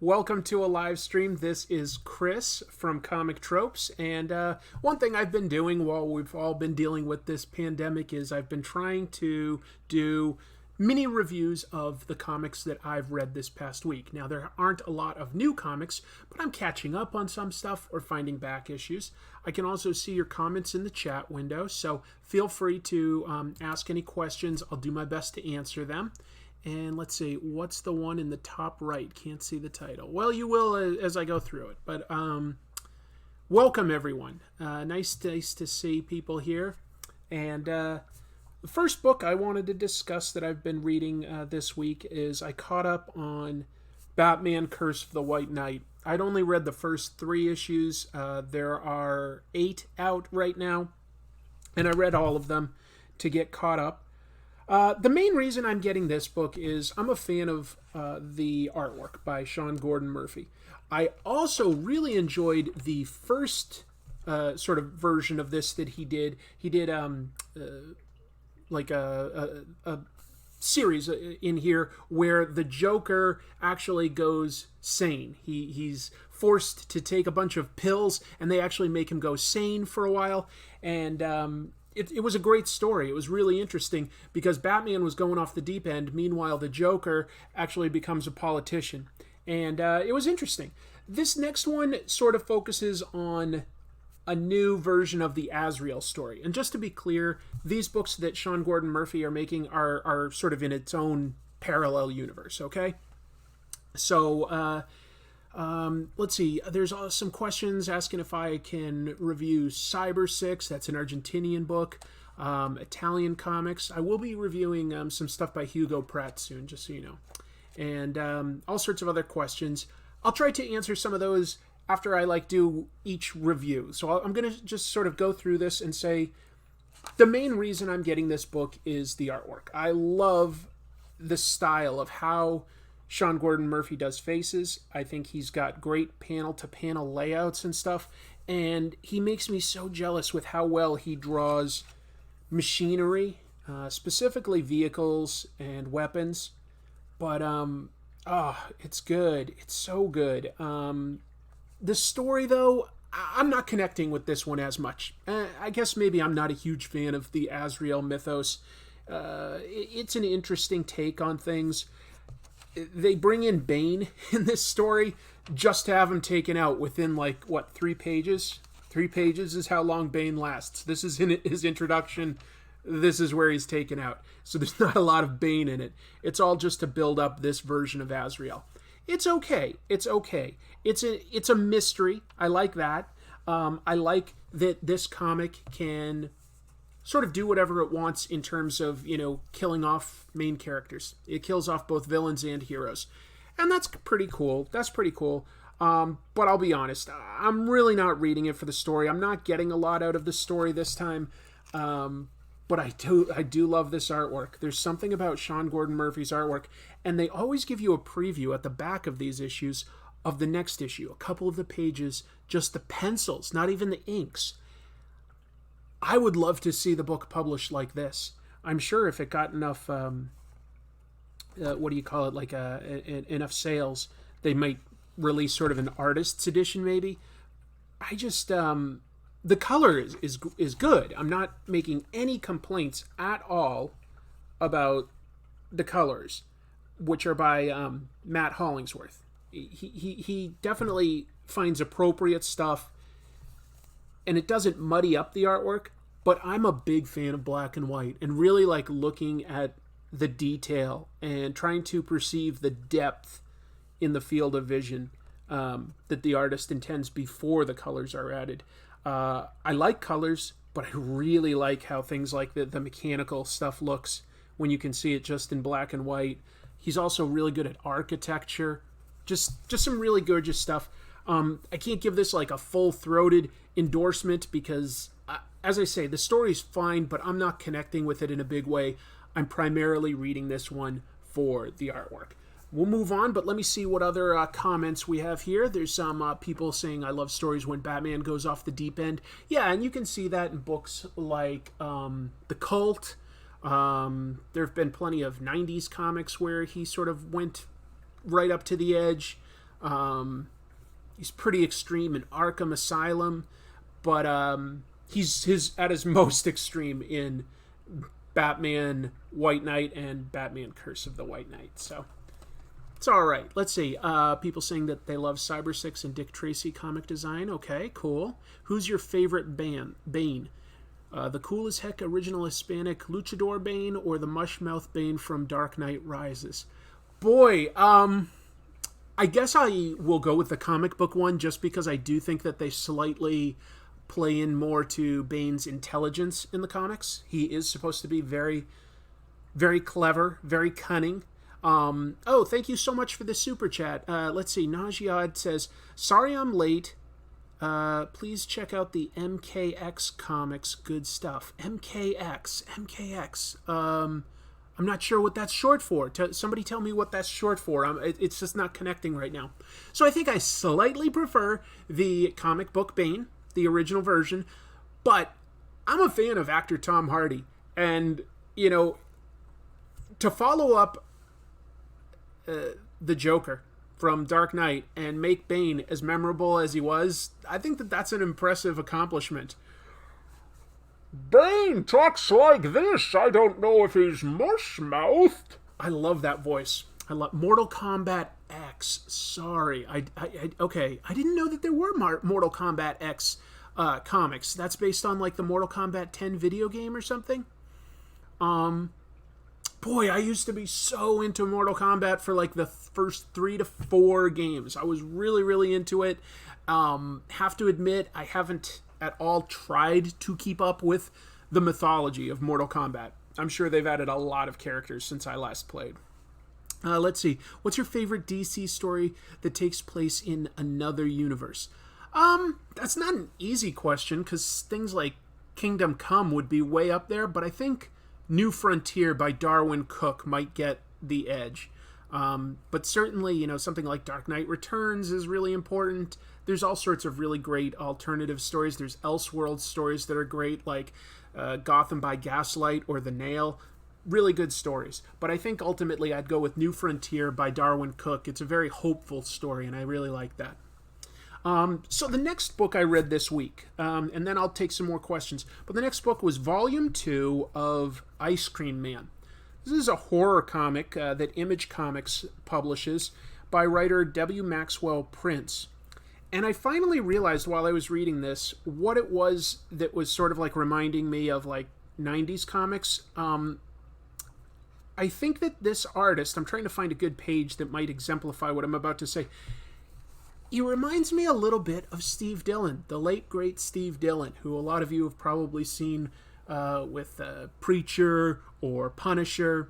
Welcome to a live stream. This is Chris from Comic Tropes, and one thing I've been doing while we've all been dealing with this pandemic is I've been trying to do mini reviews of the comics that I've read this past week. Now, there aren't a lot of new comics, but I'm catching up on some stuff or finding back issues. I can also see your comments in the chat window, so feel free to ask any questions. I'll do my best to answer them. And let's see, what's the one in the top right? Can't see the title. Well, you will as I go through it. But welcome, everyone. Nice to see people here. And the first book I wanted to discuss that I've been reading this week is I caught up on Batman Curse of the White Knight. I'd only read the first 3 issues. There are 8 out right now. And I read all of them to get caught up. The main reason I'm getting this book is I'm a fan of the artwork by Sean Gordon Murphy. I also really enjoyed the first sort of version of this that he did. He did like a series in here where the Joker actually goes sane. He's forced to take a bunch of pills, and they actually make him go sane for a while. And It was a great story. It was really interesting because Batman was going off the deep end. Meanwhile, the Joker actually becomes a politician. And it was interesting. This next one sort of focuses on a new version of the Azrael story. And just to be clear, these books that Sean Gordon Murphy are making are sort of in its own parallel universe, okay? So, let's see. There's some questions asking if I can review Cyber 6. That's an Argentinian book. Italian comics. I will be reviewing some stuff by Hugo Pratt soon, just so you know. And all sorts of other questions. I'll try to answer some of those after I do each review. So I'm going to just sort of go through this and say the main reason I'm getting this book is the artwork. I love the style of how Sean Gordon Murphy does faces. I think he's got great panel-to-panel layouts and stuff, and he makes me so jealous with how well he draws machinery, specifically vehicles and weapons. But it's good. It's so good. The story, though, I'm not connecting with this one as much. I guess maybe I'm not a huge fan of the Azrael mythos. It's an interesting take on things. They bring in Bane in this story just to have him taken out within 3 pages? 3 pages is how long Bane lasts. This is in his introduction. This is where he's taken out. So there's not a lot of Bane in it. It's all just to build up this version of Azrael. It's okay. It's okay. It's a mystery. I like that. I like that this comic can sort of do whatever it wants in terms of, killing off main characters. It kills off both villains and heroes. And that's pretty cool. But I'll be honest, I'm really not reading it for the story. I'm not getting a lot out of the story this time. But I do love this artwork. There's something about Sean Gordon Murphy's artwork. And they always give you a preview at the back of these issues of the next issue. A couple of the pages, just the pencils, not even the inks. I would love to see the book published like this. I'm sure if it got enough, enough sales, they might release sort of an artist's edition maybe. I just, the color is good. I'm not making any complaints at all about the colors, which are by Matt Hollingsworth. He definitely finds appropriate stuff, and it doesn't muddy up the artwork, but I'm a big fan of black and white and really like looking at the detail and trying to perceive the depth in the field of vision that the artist intends before the colors are added. I like colors, but I really like how things like the mechanical stuff looks when you can see it just in black and white. He's also really good at architecture. Just some really gorgeous stuff. I can't give this a full-throated endorsement because, as I say, the story's fine, but I'm not connecting with it in a big way. I'm primarily reading this one for the artwork. We'll move on, but let me see what other comments we have here. There's some people saying, I love stories when Batman goes off the deep end. Yeah, and you can see that in books like The Cult. There have been plenty of 90s comics where he sort of went right up to the edge. He's pretty extreme in Arkham Asylum, but he's at his most extreme in Batman White Knight and Batman Curse of the White Knight. So it's all right. Let's see. People saying that they love Cyber Six and Dick Tracy comic design. Okay, cool. Who's your favorite Bane? The cool as heck original Hispanic luchador Bane or the mushmouth Bane from Dark Knight Rises? Boy, I guess I will go with the comic book one just because I do think that they slightly play in more to Bane's intelligence in the comics. He is supposed to be very, very clever, very cunning. Thank you so much for the super chat. Let's see. Najiad says, sorry I'm late. Please check out the MKX comics. Good stuff. MKX. I'm not sure what that's short for. Somebody tell me what that's short for. It's just not connecting right now. So I think I slightly prefer the comic book Bane, the original version, but I'm a fan of actor Tom Hardy. And, to follow up the Joker from Dark Knight and make Bane as memorable as he was, I think that that's an impressive accomplishment. Bane talks like this. I don't know if he's mush-mouthed. I love that voice. I love Mortal Kombat X. Sorry. Okay. I didn't know that there were Mortal Kombat X comics. That's based on like the Mortal Kombat 10 video game or something. Boy, I used to be so into Mortal Kombat for like the first 3 to 4 games. I was really, really into it. Have to admit, I haven't at all tried to keep up with the mythology of Mortal Kombat. I'm sure they've added a lot of characters since I last played. Let's see. What's your favorite DC story that takes place in another universe? That's not an easy question because things like Kingdom Come would be way up there, but I think New Frontier by Darwin Cook might get the edge. But certainly, something like Dark Knight Returns is really important. There's all sorts of really great alternative stories. There's Elseworld stories that are great, like Gotham by Gaslight or The Nail. Really good stories. But I think ultimately I'd go with New Frontier by Darwin Cook. It's a very hopeful story, and I really like that. So the next book I read this week, and then I'll take some more questions. But the next book was Volume 2 of Ice Cream Man. This is a horror comic that Image Comics publishes by writer W. Maxwell Prince. And I finally realized while I was reading this what it was that was sort of like reminding me of like 90s comics. I think that this artist, I'm trying to find a good page that might exemplify what I'm about to say. He reminds me a little bit of Steve Dillon, the late, great Steve Dillon, who a lot of you have probably seen with Preacher or Punisher.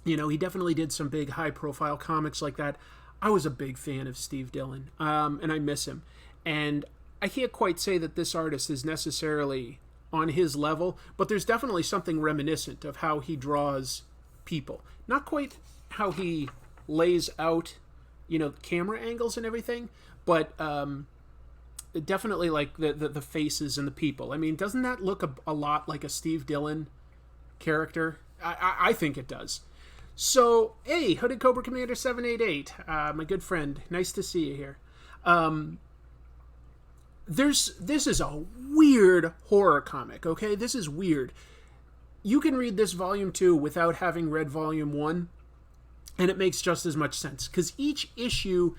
He definitely did some big high-profile comics like that. I was a big fan of Steve Dillon, and I miss him. And I can't quite say that this artist is necessarily on his level, but there's definitely something reminiscent of how he draws people. Not quite how he lays out, camera angles and everything, but definitely like the faces and the people. I mean, doesn't that look a lot like a Steve Dillon character? I think it does. So, hey, Hooded Cobra Commander 788, my good friend, nice to see you here. This is a weird horror comic, okay? This is weird. You can read this Volume 2 without having read Volume 1, and it makes just as much sense, because each issue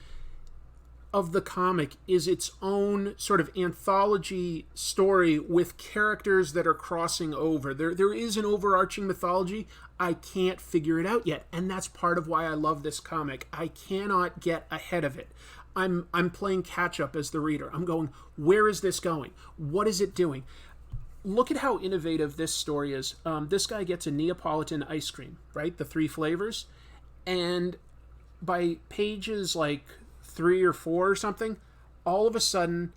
of the comic is its own sort of anthology story with characters that are crossing over. There is an overarching mythology. I can't figure it out yet, and that's part of why I love this comic. I cannot get ahead of it. I'm playing catch up as the reader. I'm going, where is this going? What is it doing? Look at how innovative this story is. This guy gets a Neapolitan ice cream, right? The 3 flavors. And by pages like 3 or 4 or something, all of a sudden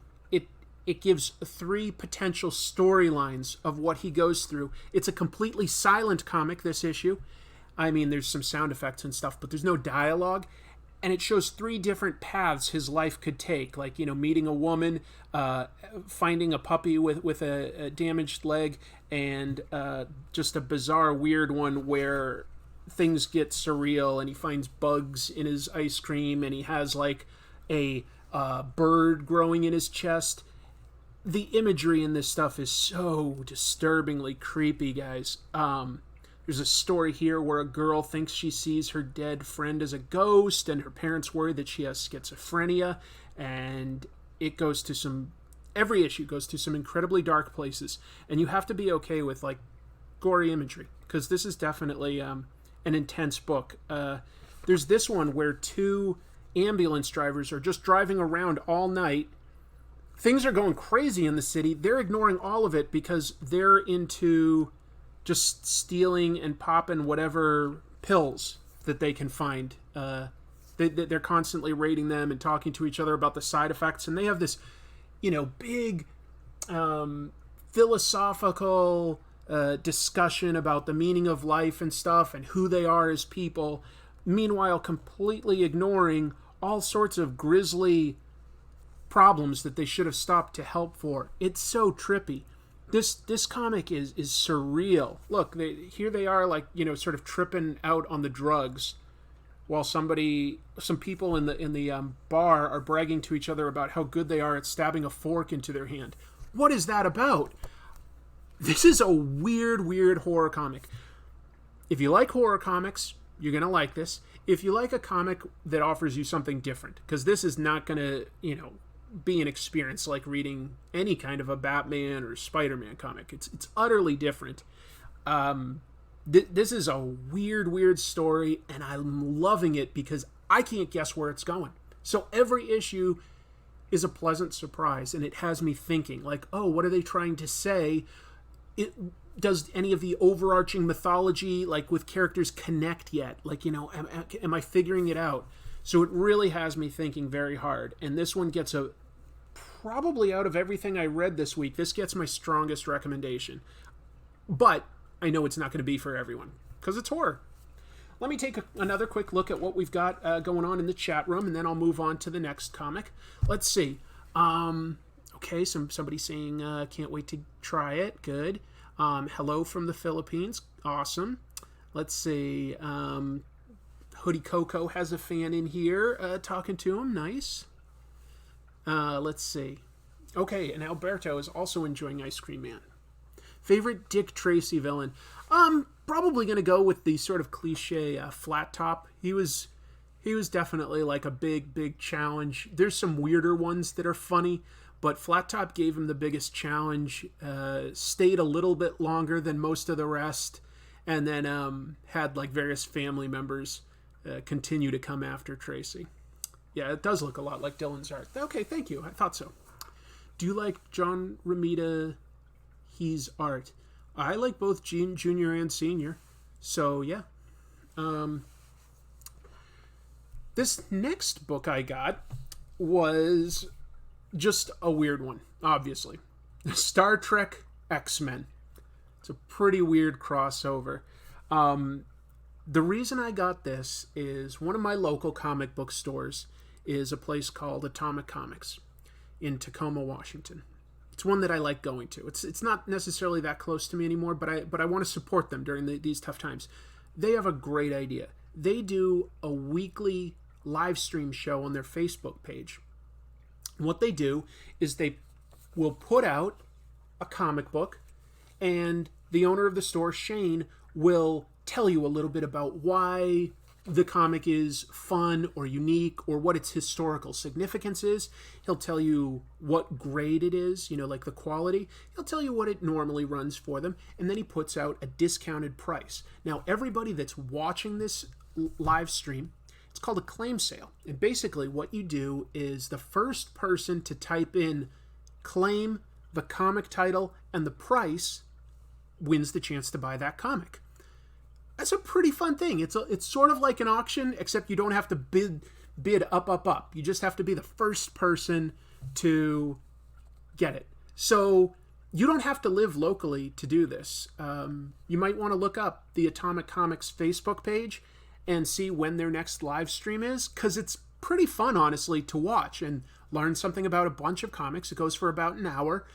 it gives 3 potential storylines of what he goes through. It's a completely silent comic, this issue. I mean, there's some sound effects and stuff, but there's no dialogue. And it shows 3 different paths his life could take, like, meeting a woman, finding a puppy with a damaged leg, and just a bizarre, weird one where things get surreal and he finds bugs in his ice cream and he has like a bird growing in his chest. The imagery in this stuff is so disturbingly creepy, guys. There's a story here where a girl thinks she sees her dead friend as a ghost, and her parents worry that she has schizophrenia, and it goes to some... Every issue goes to some incredibly dark places, and you have to be okay with, like, gory imagery, because this is definitely an intense book. There's this one where two ambulance drivers are just driving around all night. Things are going crazy in the city. They're ignoring all of it because they're into just stealing and popping whatever pills that they can find. They're constantly rating them and talking to each other about the side effects, and they have this, big philosophical discussion about the meaning of life and stuff and who they are as people, meanwhile completely ignoring all sorts of grisly problems that they should have stopped to help for. It's so trippy. This comic is surreal. Look, here they are, like, sort of tripping out on the drugs, while some people in the bar are bragging to each other about how good they are at stabbing a fork into their hand. What is that about? This is a weird horror comic. If you like horror comics, you're gonna like this. If you like a comic that offers you something different, because this is not gonna, be an experience like reading any kind of a Batman or Spider-Man comic. It's utterly different. This is a weird story, and I'm loving it because I can't guess where it's going. So every issue is a pleasant surprise, and it has me thinking, like, oh, what are they trying to say? Does any of the overarching mythology, like with characters, connect yet? Like, am I figuring it out? So it really has me thinking very hard. And this one gets probably out of everything I read this week, this gets my strongest recommendation. But I know it's not going to be for everyone, because it's horror. Let me take another quick look at what we've got going on in the chat room, and then I'll move on to the next comic. Let's see. Okay, somebody saying, can't wait to try it. Good. Hello from the Philippines. Awesome. Let's see. Hoodie Coco has a fan in here talking to him. Nice. Let's see. Okay, and Alberto is also enjoying Ice Cream Man. Favorite Dick Tracy villain? Probably going to go with the sort of cliche Flat Top. He was definitely like a big challenge. There's some weirder ones that are funny, but Flat Top gave him the biggest challenge, stayed a little bit longer than most of the rest, and then had like various family members continue to come after Tracy. Yeah, it does look a lot like Dylan's art. Okay, thank you. I thought so. Do you like John Romita? He's art. I like both Junior and Senior. So, yeah. This next book I got was just a weird one, obviously. Star Trek X-Men. It's a pretty weird crossover. The reason I got this is one of my local comic book stores is a place called Atomic Comics in Tacoma, Washington. It's one that I like going to. It's not necessarily that close to me anymore, but I want to support them during these tough times. They have a great idea. They do a weekly live stream show on their Facebook page. And what they do is they will put out a comic book, and the owner of the store, Shane, will tell you a little bit about why the comic is fun or unique or what its historical significance is. He'll tell you what grade it is, like the quality. He'll tell you what it normally runs for them, and then he puts out a discounted price. Now, everybody that's watching this live stream, it's called a claim sale. And basically what you do is the first person to type in claim, the comic title, and the price wins the chance to buy that comic. That's a pretty fun thing. It's sort of like an auction, except you don't have to bid up. You just have to be the first person to get it. So you don't have to live locally to do this. You might want to look up the Atomic Comics Facebook page and see when their next live stream is, because it's pretty fun, honestly, to watch and learn something about a bunch of comics. It goes for about an hour,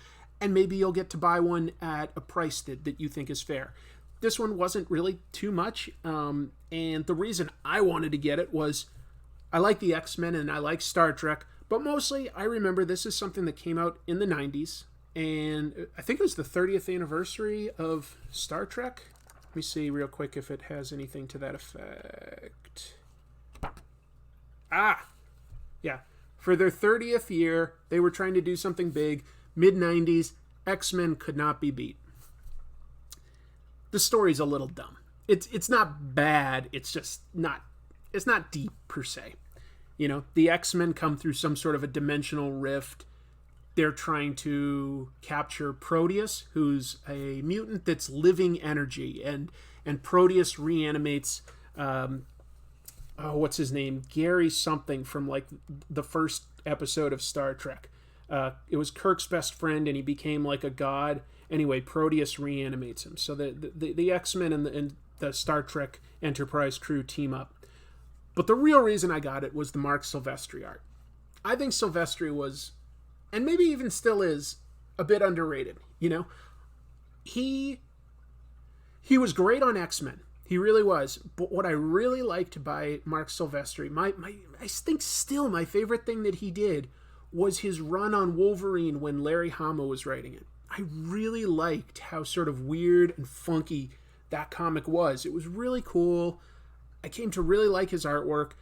and maybe you'll get to buy one at a price that you think is fair. This one wasn't really too much, and the reason I wanted to get it was I like the X-Men and I like Star Trek, but mostly I remember this is something that came out in the 90s, and I think it was the 30th anniversary of Star Trek. Let me see real quick if it has anything to that effect. Yeah. For their 30th year, they were trying to do something big. Mid-90s, X-Men could not be beat. The story's a little dumb. It's not bad, it's just not... It's not deep, per se. You know, the X-Men come through some sort of a dimensional rift. They're trying to capture Proteus, who's a mutant that's living energy. And Proteus reanimates... what's his name? Gary something from, like, the first episode of Star Trek. It was Kirk's best friend, and he became, like, a god. Anyway, Proteus reanimates him. So the X-Men and the Star Trek Enterprise crew team up. But the real reason I got it was the Marc Silvestri art. I think Silvestri was, and maybe even still is, a bit underrated. You know, he was great on X-Men. He really was. But what I really liked by Marc Silvestri, I think still my favorite thing that he did was his run on Wolverine when Larry Hama was writing it. I really liked how sort of weird and funky that comic was. It was really cool. I came to really like his artwork.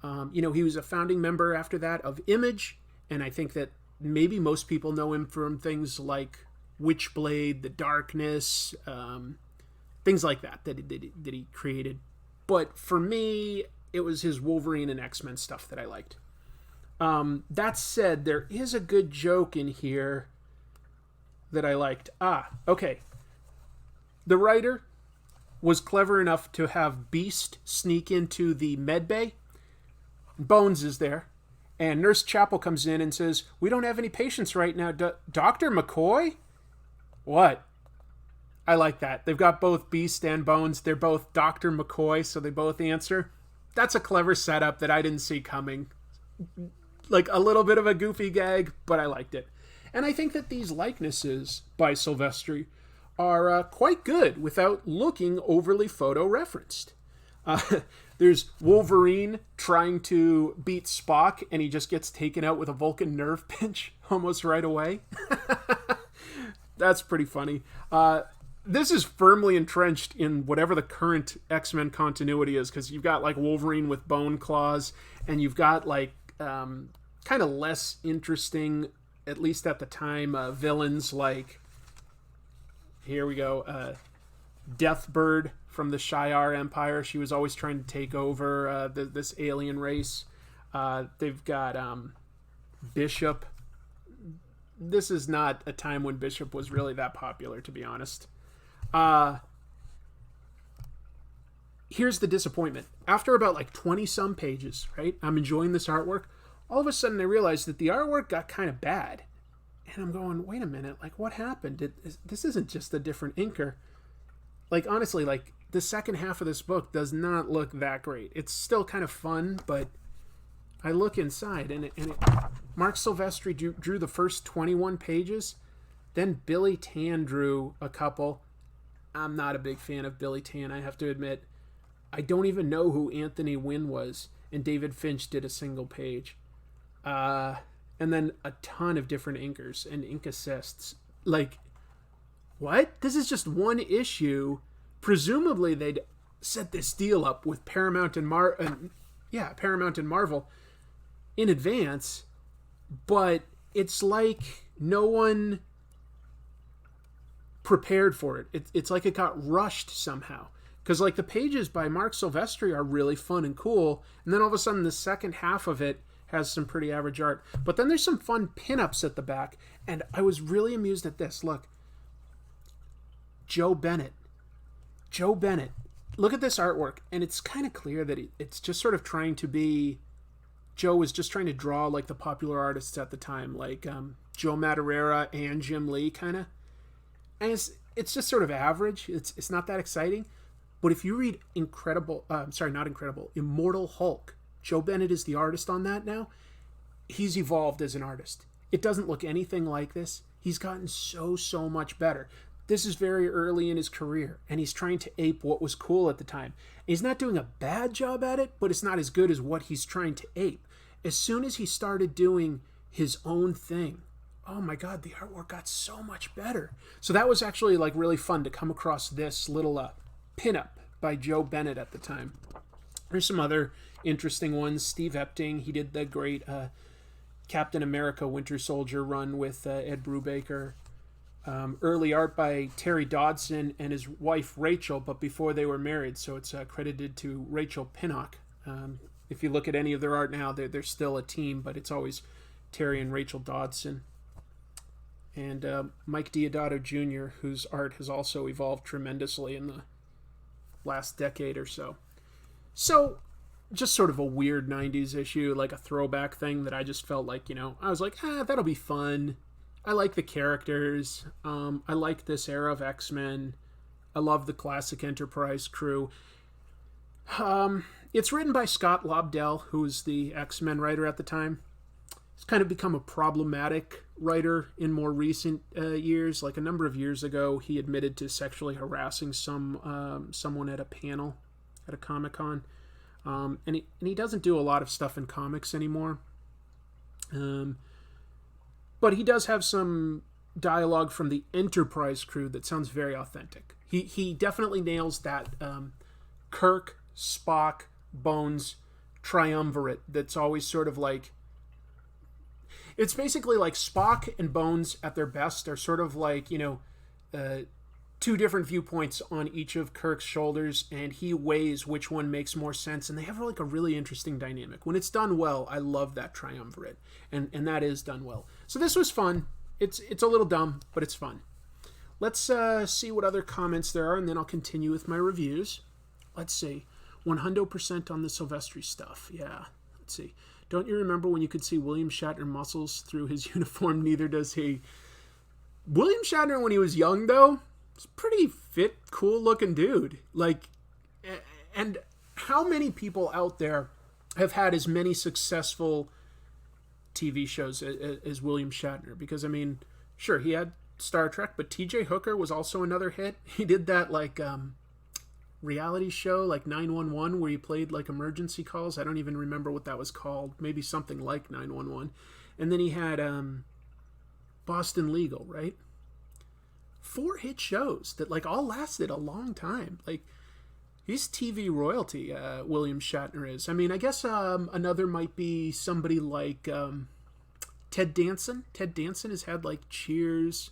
You know, he was a founding member after that of Image, and I think that maybe most people know him from things like Witchblade, The Darkness, things like that he created. But for me, it was his Wolverine and X-Men stuff that I liked. That said, there is a good joke in here that I liked. Okay. The writer was clever enough to have Beast sneak into the medbay. Bones is there, and Nurse Chapel comes in and says, "We don't have any patients right now. Dr. McCoy?" What? I like that. They've got both Beast and Bones. They're both Dr. McCoy, so they both answer. That's a clever setup that I didn't see coming. Like a little bit of a goofy gag, but I liked it. And I think that these likenesses by Silvestri are quite good without looking overly photo-referenced. There's Wolverine trying to beat Spock, and he just gets taken out with a Vulcan nerve pinch almost right away. That's pretty funny. This is firmly entrenched in whatever the current X-Men continuity is, because you've got like Wolverine with bone claws, and you've got like kind of less interesting, at least at the time, villains like, here we go, Deathbird from the Shi'ar Empire. She was always trying to take over this alien race. They've got Bishop. This is not a time when Bishop was really that popular, to be honest. Here's the disappointment. After about like 20-some pages, right, I'm enjoying this artwork. All of a sudden I realized that the artwork got kind of bad. And I'm going, wait a minute, like what happened? This isn't just a different inker. Like honestly, like the second half of this book does not look that great. It's still kind of fun, but I look inside and Marc Silvestri drew the first 21 pages. Then Billy Tan drew a couple. I'm not a big fan of Billy Tan, I have to admit. I don't even know who Anthony Wynn was, and David Finch did a single page. And then a ton of different inkers and ink assists. Like, what? This is just one issue. Presumably they'd set this deal up with Paramount and Paramount and Marvel in advance, but it's like no one prepared for it. It's like it got rushed somehow. Because like the pages by Marc Silvestri are really fun and cool, and then all of a sudden the second half of it has some pretty average art. But then there's some fun pinups at the back, and I was really amused at this. Look. Joe Bennett. Look at this artwork, and it's kind of clear that it's just sort of trying to be... Joe was just trying to draw like the popular artists at the time, like Joe Madureira and Jim Lee, kind of. And it's just sort of average. It's not that exciting. But if you read Immortal Hulk, Joe Bennett is the artist on that now. He's evolved as an artist. It doesn't look anything like this. He's gotten so much better. this is very early in his career, and he's trying to ape what was cool at the time. He's not doing a bad job at it, but it's not as good as what he's trying to ape. As soon as he started doing his own thing, oh my god, the artwork got so much better. So that was actually like really fun to come across this little pinup by Joe Bennett at the time. There's some other interesting ones. Steve Epting, he did the great Captain America Winter Soldier run with Ed Brubaker. Early art by Terry Dodson and his wife Rachel, but before they were married, so it's credited to Rachel Pinnock. If you look at any of their art now, they're still a team, but it's always Terry and Rachel Dodson. And Mike Deodato Jr., whose art has also evolved tremendously in the last decade or so. So, just sort of a weird 90s issue, like a throwback thing that I just felt like, I was like, that'll be fun. I like the characters. I like this era of X-Men. I love the classic Enterprise crew. It's written by Scott Lobdell, who was the X-Men writer at the time. He's kind of become a problematic writer in more recent years. Like a number of years ago, he admitted to sexually harassing someone at a panel at a Comic-Con. And he doesn't do a lot of stuff in comics anymore. But he does have some dialogue from the Enterprise crew that sounds very authentic. He definitely nails that Kirk, Spock, Bones triumvirate that's always sort of like... It's basically like Spock and Bones at their best are sort of like, two different viewpoints on each of Kirk's shoulders, and he weighs which one makes more sense, and they have like a really interesting dynamic. When it's done well, I love that triumvirate, and that is done well. So this was fun. It's a little dumb, but it's fun. Let's see what other comments there are, and then I'll continue with my reviews. Let's see. 100% on the Silvestri stuff. Yeah. Let's see. Don't you remember when you could see William Shatner muscles through his uniform? Neither does he. William Shatner, when he was young, though, was a pretty fit, cool-looking dude. Like, and how many people out there have had as many successful TV shows as William Shatner? Because, I mean, sure, he had Star Trek, but T.J. Hooker was also another hit. He did that, like, reality show, like 911, where he played, like, emergency calls. I don't even remember what that was called. Maybe something like 911. And then he had Boston Legal, right? 4 hit shows that, like, all lasted a long time. Like, he's TV royalty, William Shatner is. I mean, I guess another might be somebody like Ted Danson. Ted Danson has had, like, Cheers,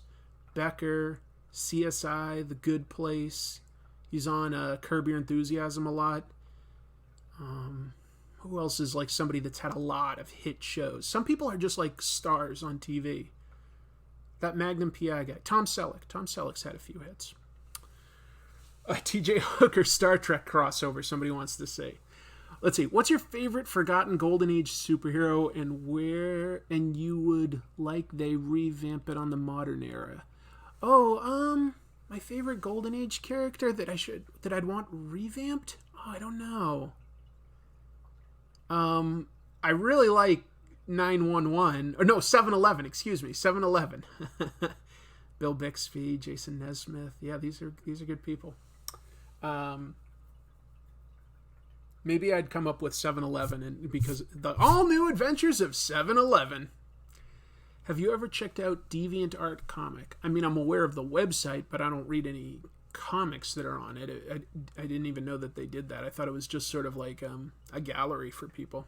Becker, CSI, The Good Place. He's on Curb Your Enthusiasm a lot. Who else is, like, somebody that's had a lot of hit shows? Some people are just, like, stars on TV. That Magnum PI guy. Tom Selleck. Tom Selleck's had a few hits. TJ Hooker Star Trek crossover, somebody wants to say. Let's see. What's your favorite forgotten Golden Age superhero, and you would like they revamp it on the modern era? My favorite Golden Age character that I'd want revamped? Oh, I don't know. I really like 911, or no, 7-Eleven, excuse me, 7-Eleven. Bill Bixby, Jason Nesmith. Yeah, these are good people. Maybe I'd come up with 7-Eleven, and because the all new adventures of 7-Eleven. Have you ever checked out DeviantArt Comic? I mean, I'm aware of the website, but I don't read any comics that are on it. I didn't even know that they did that. I thought it was just sort of like a gallery for people.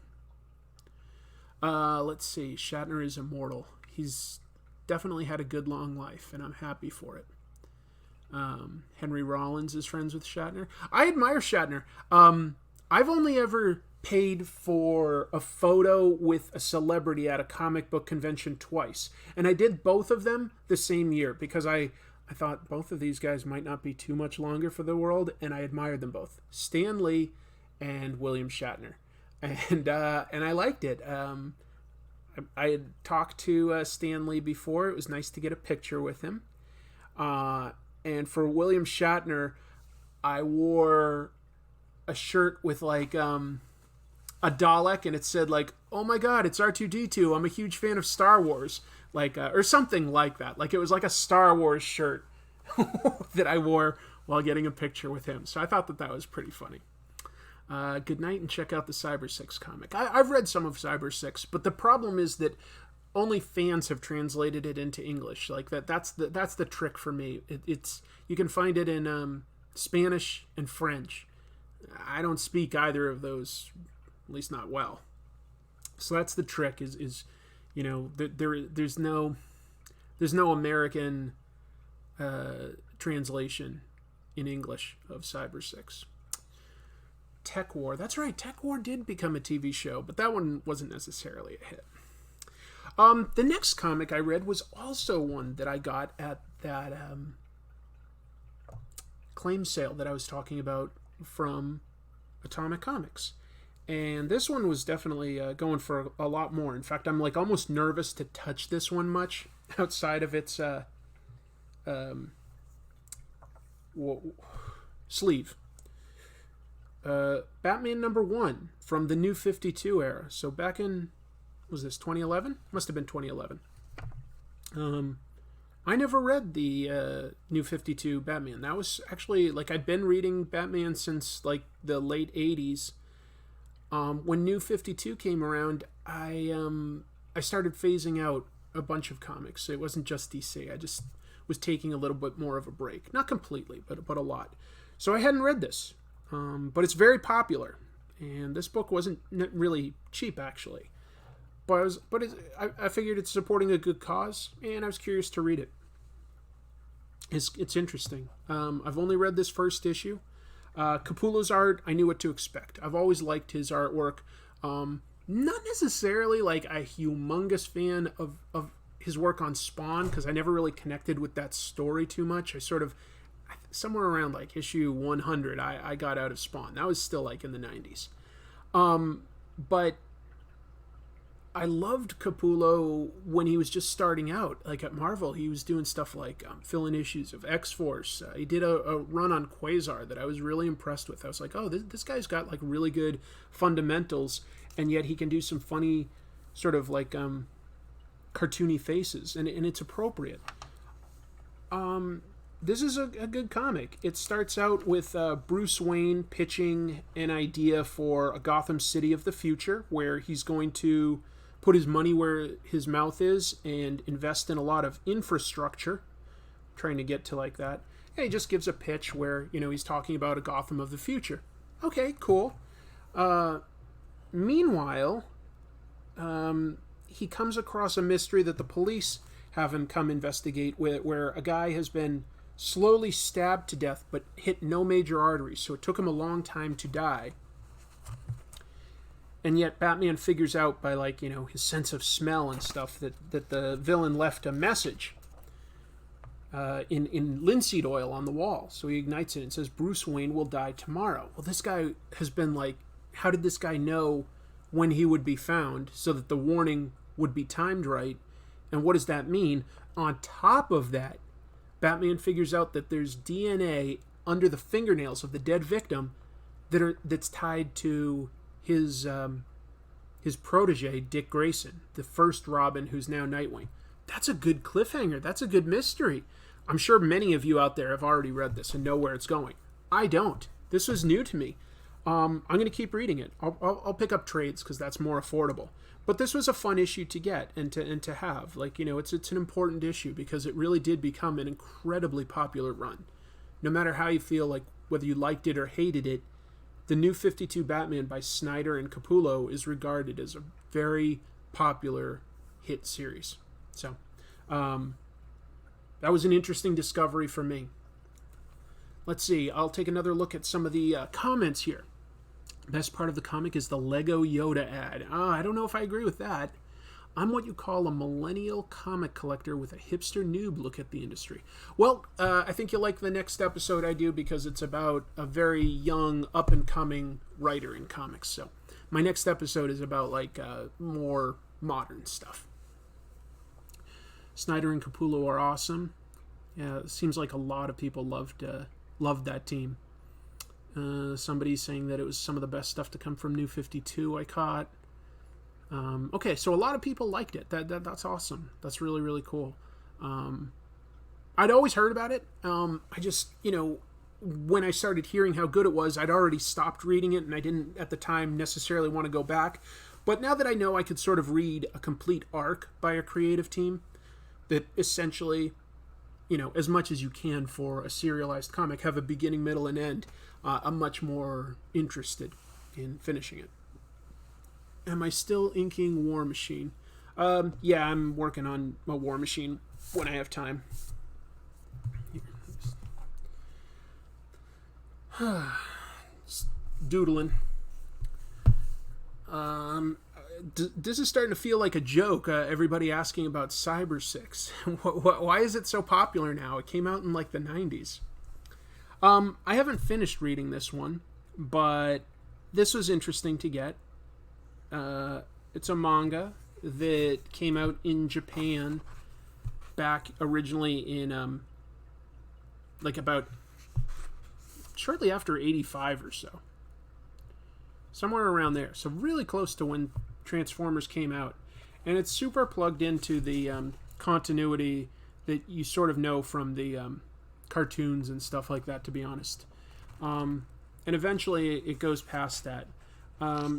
Let's see. Shatner is immortal. He's definitely had a good long life, and I'm happy for it. Henry Rollins is friends with Shatner. I admire Shatner. I've only ever paid for a photo with a celebrity at a comic book convention twice. And I did both of them the same year because I thought both of these guys might not be too much longer for the world, and I admired them both. Stan Lee and William Shatner. And I liked it. I had talked to Stan Lee before. It was nice to get a picture with him. And for William Shatner, I wore a shirt with like a Dalek, and it said like, "Oh my God, it's R2-D2. I'm a huge fan of Star Wars," like or something like that. Like it was like a Star Wars shirt, that I wore while getting a picture with him. So I thought that was pretty funny. Good night, and check out the Cyber 6 comic. I've read some of Cyber 6, but the problem is that only fans have translated it into English. Like that's the trick for me. It's you can find it in Spanish and French. I don't speak either of those, at least not well. So that's the trick. Is there's no American translation in English of Cyber 6. Tech War. That's right. Tech War did become a TV show, but that one wasn't necessarily a hit. The next comic I read was also one that I got at that claim sale that I was talking about from Atomic Comics. And this one was definitely going for a lot more. In fact, I'm like almost nervous to touch this one much outside of its sleeve. Batman #1 from the New 52 era. So back in, was this 2011? Must have been 2011. I never read the New 52 Batman. That was actually, like, I'd been reading Batman since like the late 80s. When New 52 came around, I started phasing out a bunch of comics. It wasn't just DC. I just was taking a little bit more of a break. Not completely, but a lot. So I hadn't read this. But it's very popular. And this book wasn't really cheap, actually. But I figured it's supporting a good cause, and I was curious to read it. It's interesting. I've only read this first issue. Capullo's art, I knew what to expect. I've always liked his artwork. Not necessarily like a humongous fan of his work on Spawn, because I never really connected with that story too much. I sort of, somewhere around like issue 100, I got out of Spawn. That was still like in the 90s. But I loved Capullo when he was just starting out. Like at Marvel, he was doing stuff like fill-in issues of X-Force. He did a run on Quasar that I was really impressed with. I was like, oh, this guy's got like really good fundamentals, and yet he can do some funny sort of like cartoony faces, and it's appropriate. This is a good comic. It starts out with Bruce Wayne pitching an idea for a Gotham City of the future, where he's going to put his money where his mouth is and invest in a lot of infrastructure, trying to get to like that. And he just gives a pitch where, he's talking about a Gotham of the future. Okay, cool. Meanwhile, he comes across a mystery that the police have him come investigate, where a guy has been slowly stabbed to death but hit no major arteries, so it took him a long time to die. And yet Batman figures out by his sense of smell and stuff that the villain left a message in linseed oil on the wall. So he ignites it and says, Bruce Wayne will die tomorrow. Well, this guy has been like, how did this guy know when he would be found so that the warning would be timed right? And what does that mean? On top of that, Batman figures out that there's DNA under the fingernails of the dead victim that's tied to his protege, Dick Grayson, the first Robin who's now Nightwing. That's a good cliffhanger. That's a good mystery. I'm sure many of you out there have already read this and know where it's going. I don't. This was new to me. I'm going to keep reading it. I'll pick up trades because that's more affordable. But this was a fun issue to get and to have. It's an important issue because it really did become an incredibly popular run. No matter how you feel, like whether you liked it or hated it, the New 52 Batman by Snyder and Capullo is regarded as a very popular hit series. So, that was an interesting discovery for me. Let's see. I'll take another look at some of the comments here. Best part of the comic is the Lego Yoda ad. I don't know if I agree with that. I'm what you call a millennial comic collector with a hipster noob look at the industry. Well, I think you'll like the next episode I do because it's about a very young, up-and-coming writer in comics. So my next episode is about more modern stuff. Snyder and Capullo are awesome. Yeah, it seems like a lot of people loved that team. Somebody's saying that it was some of the best stuff to come from New 52 I caught. Okay, so a lot of people liked it. That's awesome. That's really, really cool. I'd always heard about it. I just, when I started hearing how good it was, I'd already stopped reading it, and I didn't at the time necessarily want to go back. But now that I know I could sort of read a complete arc by a creative team, that essentially, as much as you can for a serialized comic, have a beginning, middle, and end, I'm much more interested in finishing it. Am I still inking War Machine? Yeah, I'm working on a War Machine when I have time. Doodling. This is starting to feel like a joke. Everybody asking about Cyber 6. Why is it so popular now? It came out in like the 90s. I haven't finished reading this one, but this was interesting to get. It's a manga that came out in Japan back originally in like about shortly after 85 or so. Somewhere around there. So really close to when Transformers came out. And it's super plugged into the continuity that you sort of know from the cartoons and stuff like that, to be honest. And eventually it goes past that.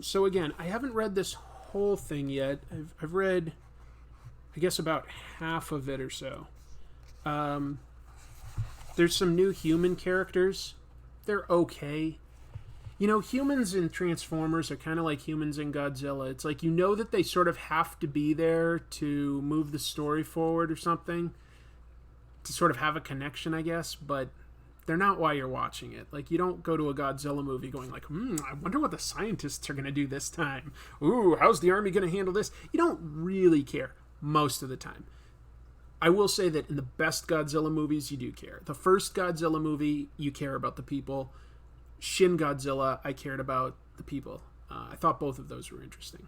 So again, I haven't read this whole thing yet. I've read, I guess, about half of it or so. There's some new human characters. They're okay. Humans in Transformers are kind of like humans in Godzilla. It's like, that they sort of have to be there to move the story forward or something, to sort of have a connection, I guess, but they're not while you're watching it. Like, you don't go to a Godzilla movie going like, I wonder what the scientists are going to do this time. Ooh, how's the army going to handle this? You don't really care most of the time. I will say that in the best Godzilla movies, you do care. The first Godzilla movie, you care about the people. Shin Godzilla, I cared about the people. I thought both of those were interesting.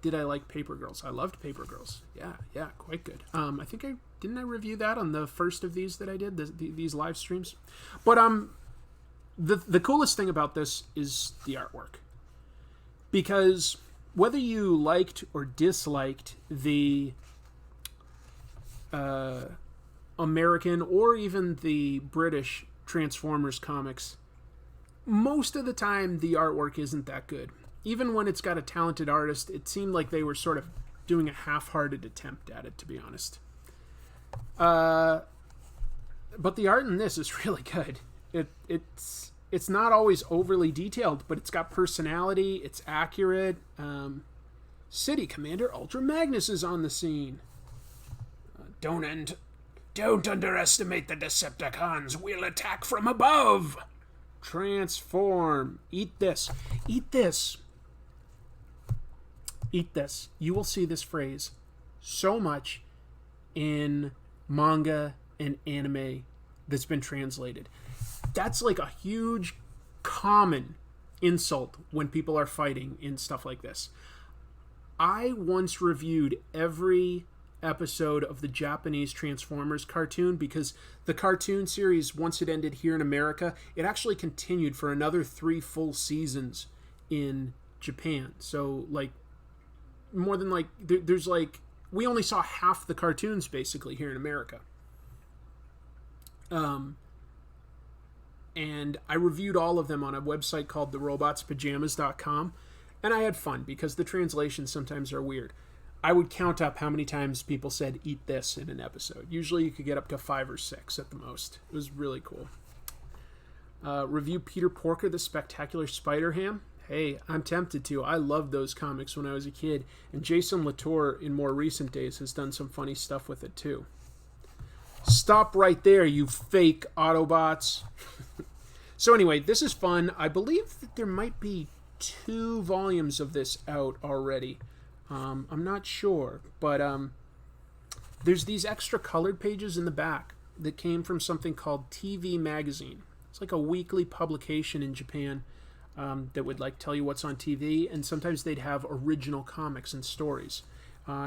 Did I like Paper Girls? I loved Paper Girls. Yeah, quite good. I think didn't I review that on the first of these that I did, these live streams? But the coolest thing about this is the artwork. Because whether you liked or disliked the American or even the British Transformers comics, most of the time the artwork isn't that good. Even when it's got a talented artist, it seemed like they were sort of doing a half-hearted attempt at it, to be honest. But the art in this is really good. It's not always overly detailed, but it's got personality, it's accurate. City Commander Ultra Magnus is on the scene. Don't underestimate the Decepticons. We'll attack from above. Transform. Eat this. Eat this. Eat this. You will see this phrase so much in manga and anime that's been translated. That's like a huge common insult when people are fighting in stuff like this. I once reviewed every episode of the Japanese Transformers cartoon because the cartoon series, once it ended here in America, it actually continued for another 3 full seasons in Japan. So like more than like there's like we only saw half the cartoons basically here in America. And I reviewed all of them on a website called therobotspyjamas.com, and I had fun because the translations sometimes are weird. I would count up how many times people said eat this in an episode. Usually you could get up to 5 or 6 at the most. It was really cool. Review Peter Porker, the Spectacular Spider-Ham. Hey, I'm tempted to. I loved those comics when I was a kid. And Jason Latour in more recent days has done some funny stuff with it too. Stop right there, you fake Autobots. So anyway, this is fun. I believe that there might be 2 volumes of this out already. I'm not sure, but there's these extra colored pages in the back that came from something called TV Magazine. It's like a weekly publication in Japan that would like tell you what's on TV, and sometimes they'd have original comics and stories.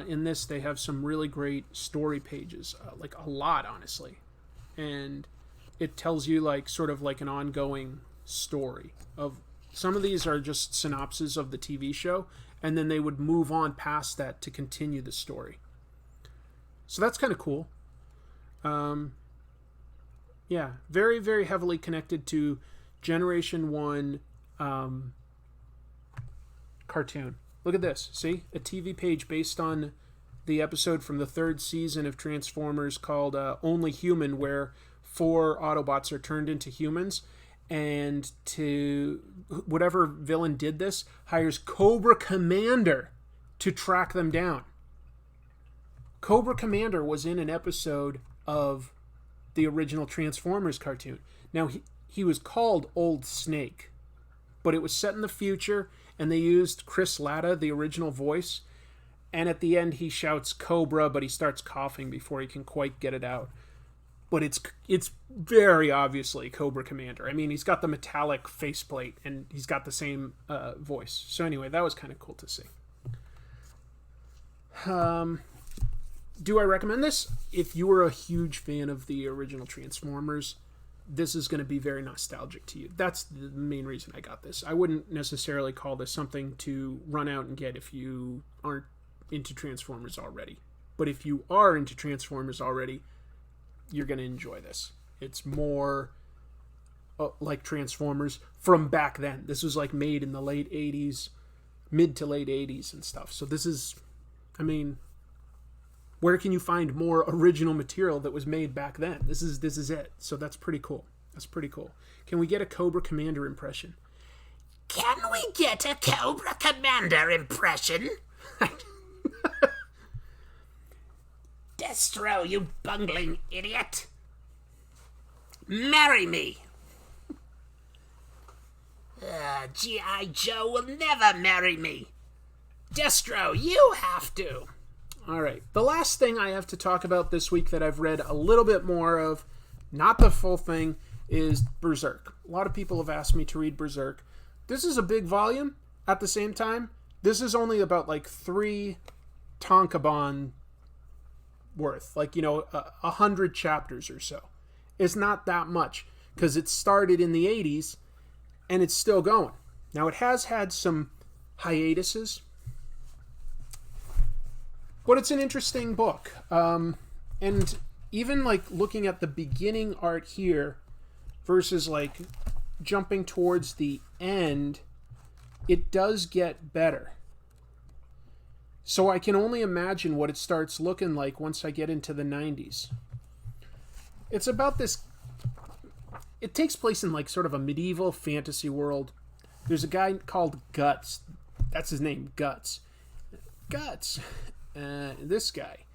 In this, they have some really great story pages, like a lot, honestly, and it tells you like sort of like an ongoing story of. Some of these are just synopses of the TV show, and then they would move on past that to continue the story. So that's kind of cool. Yeah, very, very heavily connected to Generation 1 cartoon. Look at this. See? A TV page based on the episode from the third season of Transformers called Only Human, where 4 Autobots are turned into humans. And to whatever villain did this, hires Cobra Commander to track them down. Cobra Commander was in an episode of the original Transformers cartoon. Now, he was called Old Snake, but it was set in the future, and they used Chris Latta, the original voice, and at the end he shouts Cobra, but he starts coughing before he can quite get it out. But it's very obviously Cobra Commander. I mean, he's got the metallic faceplate, and he's got the same voice. So anyway, that was kind of cool to see. Do I recommend this? If you were a huge fan of the original Transformers, this is going to be very nostalgic to you. That's the main reason I got this. I wouldn't necessarily call this something to run out and get if you aren't into Transformers already. But if you are into Transformers already, you're going to enjoy this. It's more like Transformers from back then. This was like made in the late 80s, mid to late 80s and stuff. So this is, I mean, where can you find more original material that was made back then? This is it. So that's pretty cool. That's pretty cool. Can we get a Cobra Commander impression? Can we get a Cobra Commander impression? Destro, you bungling idiot. Marry me. G.I. Joe will never marry me. Destro, you have to. All right. The last thing I have to talk about this week that I've read a little bit more of, not the full thing, is Berserk. A lot of people have asked me to read Berserk. This is a big volume. At the same time, this is only about like 3 tankobon worth, like, 100 chapters or so. It's not that much because it started in the 80s and it's still going. Now, it has had some hiatuses, but it's an interesting book. And even like looking at the beginning art here versus like jumping towards the end, it does get better. So I can only imagine what it starts looking like once I get into the 90s. It's about this... It takes place in like sort of a medieval fantasy world. There's a guy called Guts. That's his name, Guts. Guts. This guy.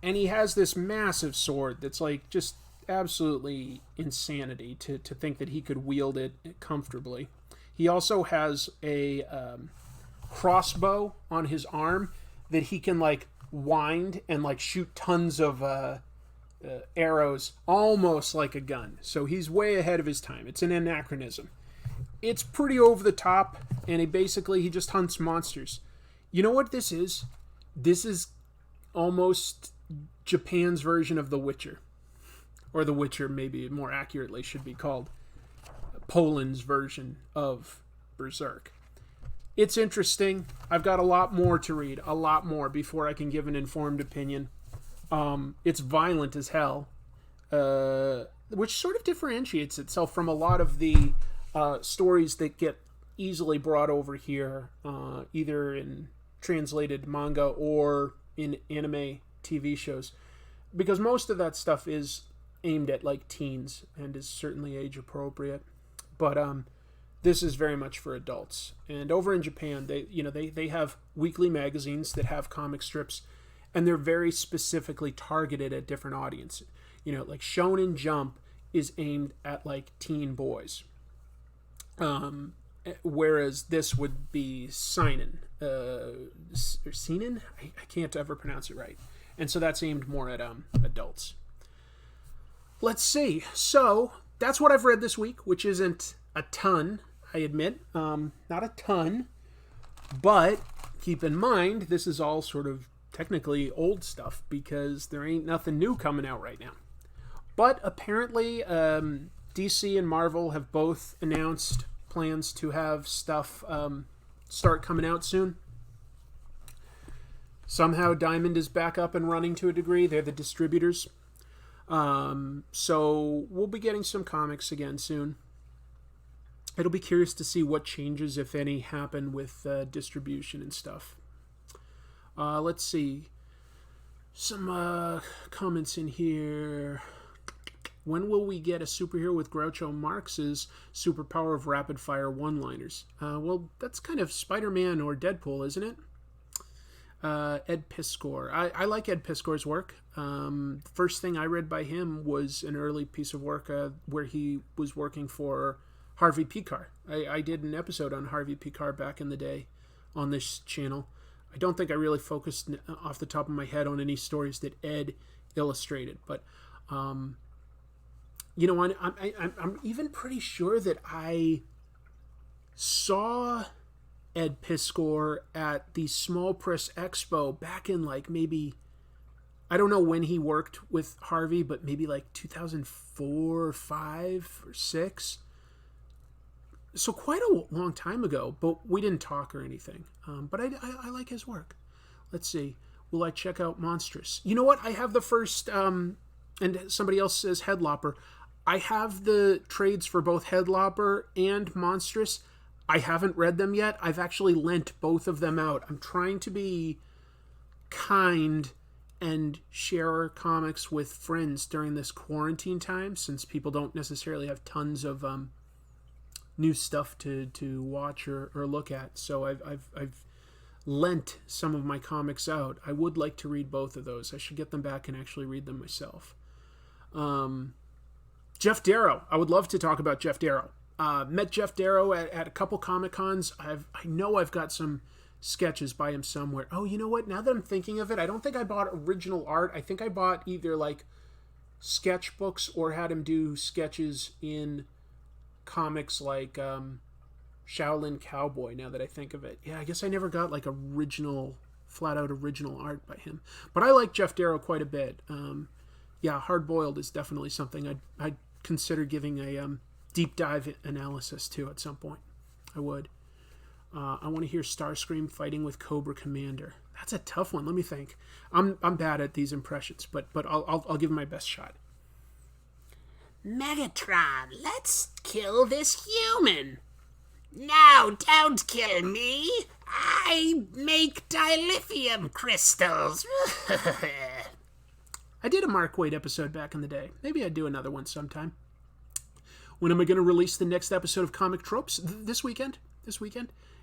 And he has this massive sword that's like just absolutely insanity to think that he could wield it comfortably. He also has a crossbow on his arm that he can like wind and like shoot tons of arrows almost like a gun. So he's way ahead of his time. It's an anachronism. It's pretty over the top, and he just hunts monsters. You know what this is? This is almost Japan's version of The Witcher. Or The Witcher, maybe more accurately should be called. Poland's version of Berserk. It's interesting. I've got a lot more to read. A lot more before I can give an informed opinion. It's violent as hell. Which sort of differentiates itself from a lot of the stories that get easily brought over here. Either in translated manga or in anime TV shows. Because most of that stuff is aimed at like teens and is certainly age appropriate. But this is very much for adults. And over in Japan, they have weekly magazines that have comic strips, and they're very specifically targeted at different audiences. Like Shonen Jump is aimed at like teen boys. Whereas this would be seinen. Seinen? I can't ever pronounce it right. And so that's aimed more at adults. Let's see. So that's what I've read this week, which isn't a ton, I admit. Not a ton. But keep in mind, this is all sort of technically old stuff because there ain't nothing new coming out right now. But apparently, DC and Marvel have both announced plans to have stuff start coming out soon. Somehow Diamond is back up and running to a degree. They're the distributors. So we'll be getting some comics again soon. It'll be curious to see what changes, if any, happen with distribution and stuff. Let's see. Some comments in here. When will we get a superhero with Groucho Marx's superpower of rapid-fire one-liners? Well, that's kind of Spider-Man or Deadpool, isn't it? Ed Piskor. I like Ed Piskor's work. The first thing I read by him was an early piece of work where he was working for Harvey Pekar. I did an episode on Harvey Pekar back in the day on this channel. I don't think I really focused off the top of my head on any stories that Ed illustrated, but you know, I'm even pretty sure that I saw Ed Piskor at the Small Press Expo back in like maybe, I don't know when he worked with Harvey, but maybe like 2004 or 5 or 6. So quite a long time ago, but we didn't talk or anything. But I like his work. Let's see. Will I check out Monstrous? You know what? I have the first, and somebody else says Headlopper. I have the trades for both Headlopper and Monstrous. I haven't read them yet. I've actually lent both of them out. I'm trying to be kind and share comics with friends during this quarantine time, since people don't necessarily have tons of new stuff to watch or look at. So I've lent some of my comics out. I would like to read both of those. I should get them back and actually read them myself. Jeff Darrow. I would love to talk about Jeff Darrow. Met Jeff Darrow at a couple Comic-Cons. I know I've got some sketches by him somewhere. Oh, you know what? Now that I'm thinking of it, I don't think I bought original art. I think I bought either like sketchbooks or had him do sketches in comics like Shaolin Cowboy, now that I think of it. Yeah, I guess I never got like original, flat out original art by him. But I like Jeff Darrow quite a bit. Yeah, Hard Boiled is definitely something I'd consider giving a deep dive analysis to at some point. I would. I want to hear Starscream fighting with Cobra Commander. That's a tough one. Let me think. I'm bad at these impressions, but I'll give him my best shot. Megatron, let's kill this human. No, don't kill me. I make dilithium crystals. I did a Mark Waid episode back in the day. Maybe I'd do another one sometime. When am I going to release the next episode of Comic Tropes? This weekend.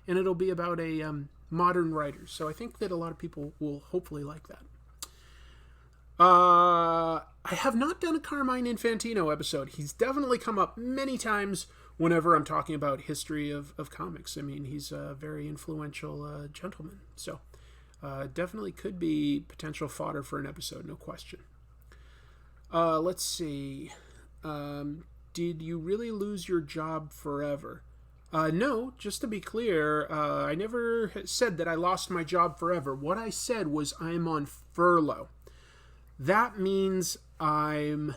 And it'll be about a modern writer. So I think that a lot of people will hopefully like that. I have not done a Carmine Infantino episode. He's definitely come up many times whenever I'm talking about history of comics. I mean, he's a very influential gentleman. So definitely could be potential fodder for an episode, no question. Let's see. Did you really lose your job forever? No, just to be clear, I never said that I lost my job forever. What I said was I'm on furlough. That means I'm,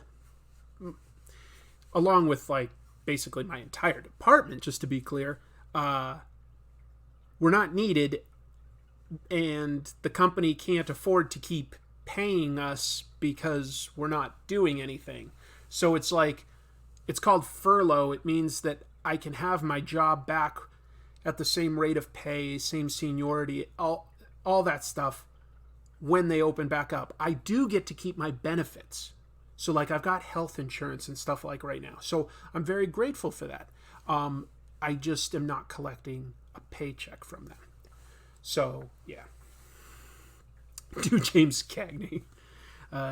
along with like basically my entire department, just to be clear, we're not needed, and the company can't afford to keep paying us because we're not doing anything. So it's like, it's called furlough. It means that I can have my job back at the same rate of pay, same seniority, all that stuff when they open back up. I do get to keep my benefits. So like I've got health insurance and stuff like right now. So I'm very grateful for that. I just am not collecting a paycheck from them. So yeah. Do James Cagney.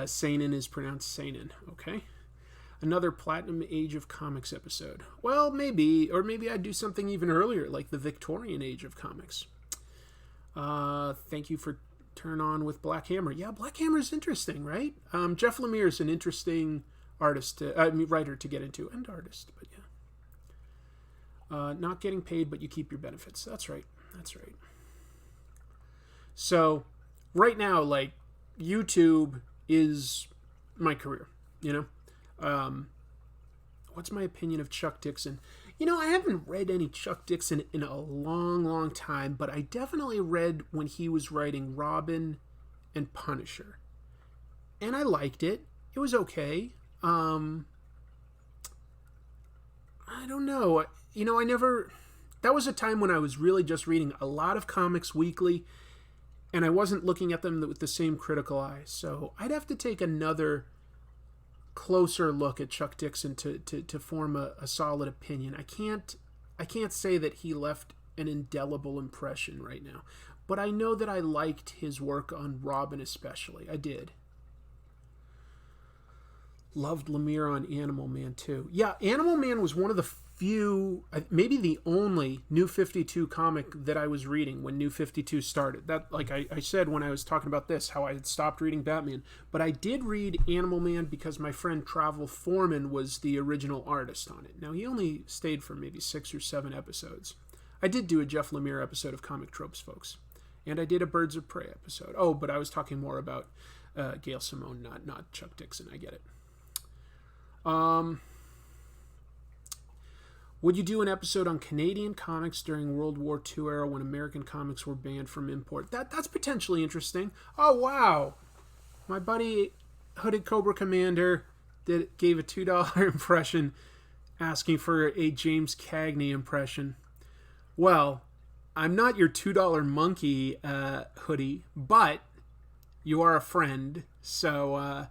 Seinen is pronounced Seinen. Okay. Another Platinum Age of Comics episode. Well, maybe. Or maybe I'd do something even earlier, like the Victorian Age of Comics. Thank you for Turn On with Black Hammer. Yeah, Black Hammer is interesting, right? Jeff Lemire is an interesting writer to get into, and artist, but yeah. Not getting paid, but you keep your benefits. That's right. So, right now, like, YouTube is my career, you know? What's my opinion of Chuck Dixon? You know, I haven't read any Chuck Dixon in a long, long time, but I definitely read when he was writing Robin and Punisher. And I liked it. It was okay. I don't know. I never. That was a time when I was really just reading a lot of comics weekly, and I wasn't looking at them with the same critical eye. So I'd have to take another closer look at Chuck Dixon to form a solid opinion. I can't say that he left an indelible impression right now, but I know that I liked his work on Robin especially. I did. Loved Lemire on Animal Man too. Yeah, Animal Man was one of the few, maybe the only New 52 comic that I was reading when New 52 started. That, like I said when I was talking about this, how I had stopped reading Batman. But I did read Animal Man because my friend Travel Foreman was the original artist on it. Now, he only stayed for maybe 6 or 7 episodes. I did do a Jeff Lemire episode of Comic Tropes, folks. And I did a Birds of Prey episode. Oh, but I was talking more about Gail Simone, not Chuck Dixon. I get it. Would you do an episode on Canadian comics during World War II era when American comics were banned from import? That's potentially interesting. Oh, wow. My buddy Hooded Cobra Commander gave a $2 impression asking for a James Cagney impression. Well, I'm not your $2 monkey, Hoodie, but you are a friend, so,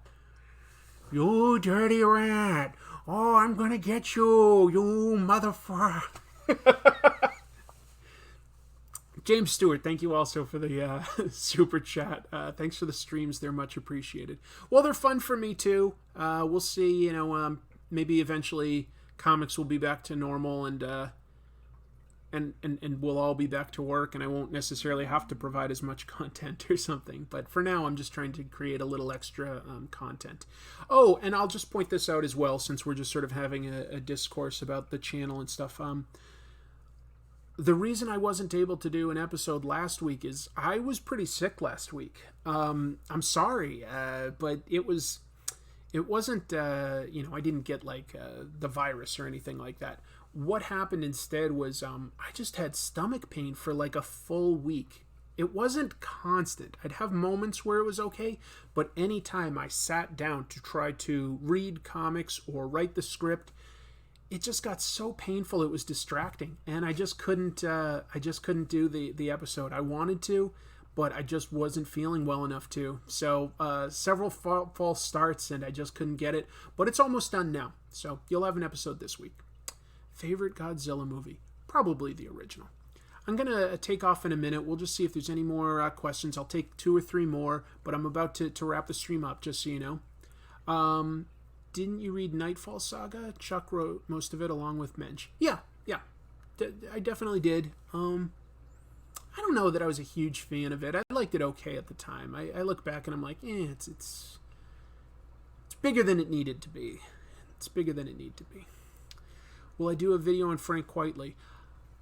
you dirty rat. Oh, I'm gonna get you, you motherfucker. James Stewart, thank you also for the super chat. Thanks for the streams. They're much appreciated. Well, they're fun for me, too. We'll see, maybe eventually comics will be back to normal and we'll all be back to work, and I won't necessarily have to provide as much content or something. But for now, I'm just trying to create a little extra content. Oh, and I'll just point this out as well, since we're just sort of having a discourse about the channel and stuff. The reason I wasn't able to do an episode last week is I was pretty sick last week. I'm sorry, but it wasn't, I didn't get like the virus or anything like that. What happened instead was I just had stomach pain for like a full week. It wasn't constant. I'd have moments where it was okay, but anytime I sat down to try to read comics or write the script, it just got so painful it was distracting, and I just couldn't do the episode. I wanted to, but I just wasn't feeling well enough to. So several false starts, and I just couldn't get it. But it's almost done now, so you'll have an episode this week. Favorite Godzilla movie? Probably the original. I'm going to take off in a minute. We'll just see if there's any more questions. I'll take 2 or 3 more, but I'm about to wrap the stream up, just so you know. Didn't you read Nightfall Saga? Chuck wrote most of it along with Mensch. Yeah. I definitely did. I don't know that I was a huge fan of it. I liked it okay at the time. I look back and I'm like, it's bigger than it needed to be. It's bigger than it needed to be. Will I do a video on Frank Quitely?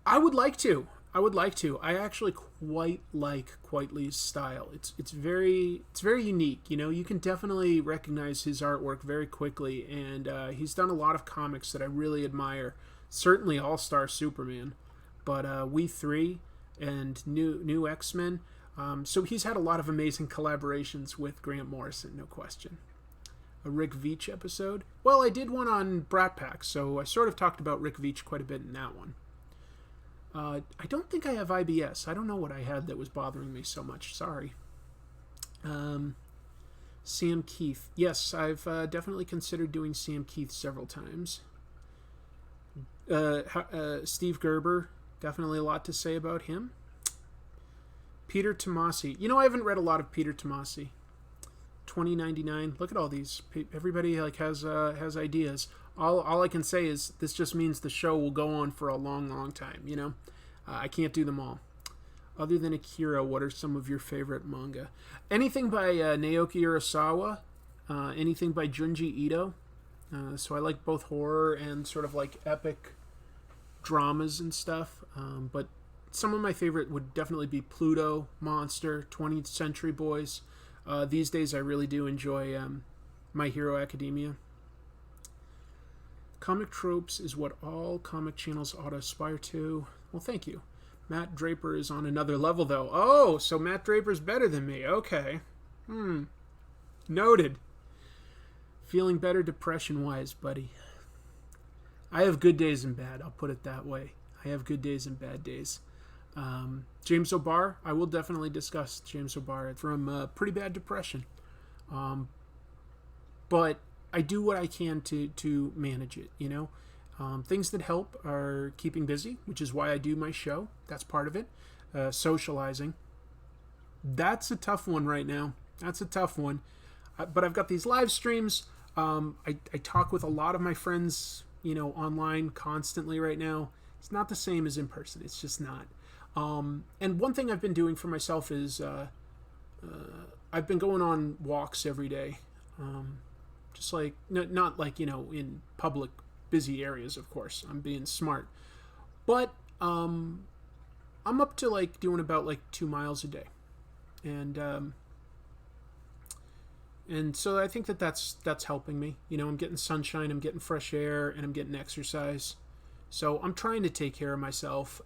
I would like to. I actually quite like Quitely's style. It's very unique. You can definitely recognize his artwork very quickly, and he's done a lot of comics that I really admire. Certainly All-Star Superman, but We 3 and New X-Men. So he's had a lot of amazing collaborations with Grant Morrison, no question. A Rick Veitch episode? Well, I did one on Brat Pack, so I sort of talked about Rick Veitch quite a bit in that one. I don't think I have IBS. I don't know what I had that was bothering me so much. Sorry. Sam Keith. Yes, I've definitely considered doing Sam Keith several times. Steve Gerber. Definitely a lot to say about him. Peter Tomasi. I haven't read a lot of Peter Tomasi. 2099. Look at all these. Everybody has ideas. All I can say is this just means the show will go on for a long time. I can't do them all. Other than Akira, what are some of your favorite manga? Anything by Naoki Urasawa. Anything by Junji Ito. So I like both horror and sort of like epic dramas and stuff. But some of my favorite would definitely be Pluto, Monster, 20th Century Boys. These days I really do enjoy My Hero Academia. Comic Tropes is what all comic channels ought to aspire to. Well, thank you. Matt Draper is on another level, though. Oh, so Matt Draper's better than me. Okay. Noted. Feeling better depression-wise, buddy. I have good days and bad. I'll put it that way. I have good days and bad days. James O'Barr, I will definitely discuss James O'Barr from pretty bad depression. But I do what I can to manage it, you know. Things that help are keeping busy, which is why I do my show. That's part of it. Socializing. That's a tough one right now. That's a tough one. But I've got these live streams. I talk with a lot of my friends, you know, online constantly right now. It's not the same as in person. It's just not. And one thing I've been doing for myself is I've been going on walks every day. Just like, not like, you know, in public busy areas, of course. I'm being smart. But I'm up to like doing about like 2 miles a day. And so I think that's helping me. You know, I'm getting sunshine, I'm getting fresh air, and I'm getting exercise. So I'm trying to take care of myself.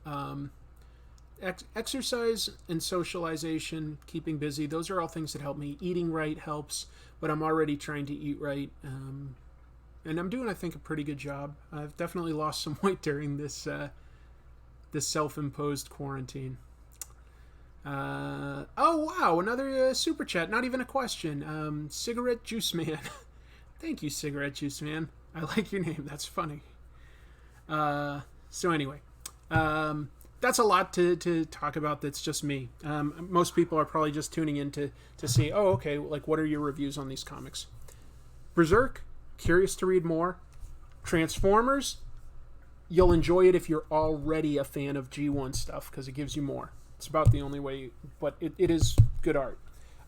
Exercise and socialization, keeping busy, those are all things that help me. Eating right helps, but I'm already trying to eat right. And I'm doing, I think, a pretty good job. I've definitely lost some weight during this self-imposed quarantine. Oh wow, another super chat, not even a question. Cigarette Juice Man. Thank you, Cigarette Juice Man. I like your name, that's funny. So anyway, that's a lot to talk about. That's just me. Most people are probably just tuning in to see, oh, okay, like what are your reviews on these comics? Berserk, curious to read more. Transformers, you'll enjoy it if you're already a fan of G1 stuff, because it gives you more. It's about the only way, but it is good art.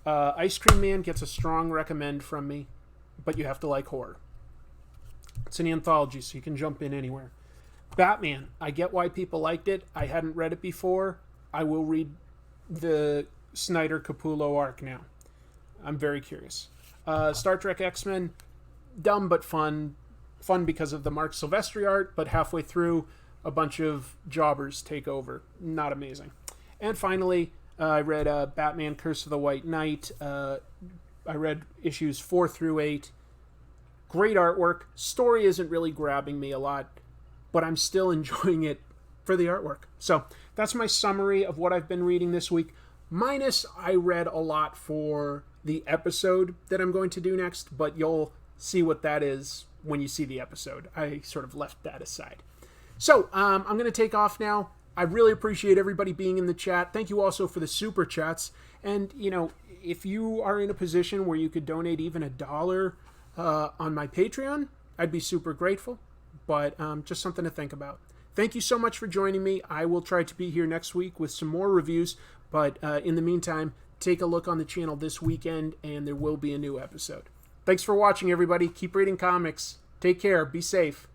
Ice Cream Man gets a strong recommend from me, but you have to like horror. It's an anthology, so you can jump in anywhere. Batman, I get why people liked it. I hadn't read it before. I will read the Snyder Capullo arc now. I'm very curious. Star Trek X-Men, dumb but fun. Fun because of the Mark Silvestri art, but halfway through, a bunch of jobbers take over. Not amazing. And finally, I read Batman Curse of the White Knight. I read issues 4 through 8. Great artwork. Story isn't really grabbing me a lot, but I'm still enjoying it for the artwork. So that's my summary of what I've been reading this week. Minus I read a lot for the episode that I'm going to do next, but you'll see what that is when you see the episode. I sort of left that aside. So I'm going to take off now. I really appreciate everybody being in the chat. Thank you also for the super chats. And, you know, if you are in a position where you could donate even $1 on my Patreon, I'd be super grateful. But just something to think about. Thank you so much for joining me. I will try to be here next week with some more reviews. But in the meantime, take a look on the channel this weekend, and there will be a new episode. Thanks for watching, everybody. Keep reading comics. Take care. Be safe.